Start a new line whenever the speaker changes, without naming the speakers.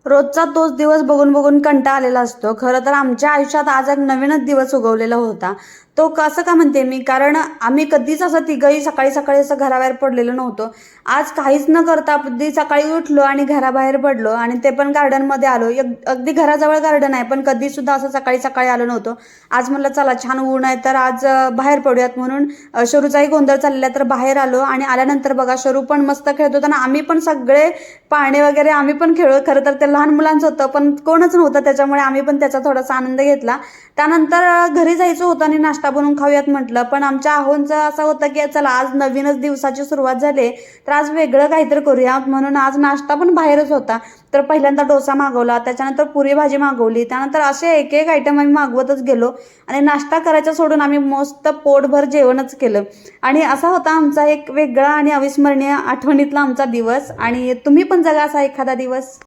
रोजचा तोच दिवस बघून बघून कंटाळा आलेला असतो. खरं तर आमच्या आयुष्यात आज एक नवीनच दिवस उगवलेला होता. तो कसं का म्हणते मी, कारण आम्ही कधीच असं तिघंही सकाळी सकाळी असं घराबाहेर पडलेलो नव्हतो. आज काहीच न करता अगदी सकाळी उठलो आणि घराबाहेर पडलो आणि ते पण गार्डनमध्ये आलो. अगदी घराजवळ गार्डन आहे, पण कधी सुद्धा असं सकाळी सकाळी आलो नव्हतो. आज म्हटलं चला छान ऊन आहे तर आज बाहेर पडूयात म्हणून शरूचाही गोंधळ चाललेला तर बाहेर आलो आणि आल्यानंतर बघा शरू पण मस्त खेळत होता आणि आम्ही पण सगळे पाळणे वगैरे आम्ही पण खेळलो. खरं तर ते लहान मुलांचं होतं, पण कोणच नव्हतं त्याच्यामुळे आम्ही पण त्याचा थोडासा आनंद घेतला. त्यानंतर घरी जायचं होतं आणि नाश्ता बनवून खाऊयात म्हटलं, पण आमच्या आहोंचं असं होतं की चला आज नवीनच दिवसाची सुरुवात झाली तर आज वेगळं काहीतरी करूया, म्हणून आज नाश्ता पण बाहेरच होता. तर पहिल्यांदा डोसा मागवला, त्याच्यानंतर पुरी भाजी मागवली, त्यानंतर असे एक एक आयटम आम्ही मागवतच गेलो आणि नाश्ता करायचा सोडून आम्ही मस्त पोटभर जेवणच केलं. आणि असा होता आमचा एक वेगळा आणि अविस्मरणीय आठवणीतला आमचा दिवस. आणि तुम्ही पण जगा असा एखादा दिवस.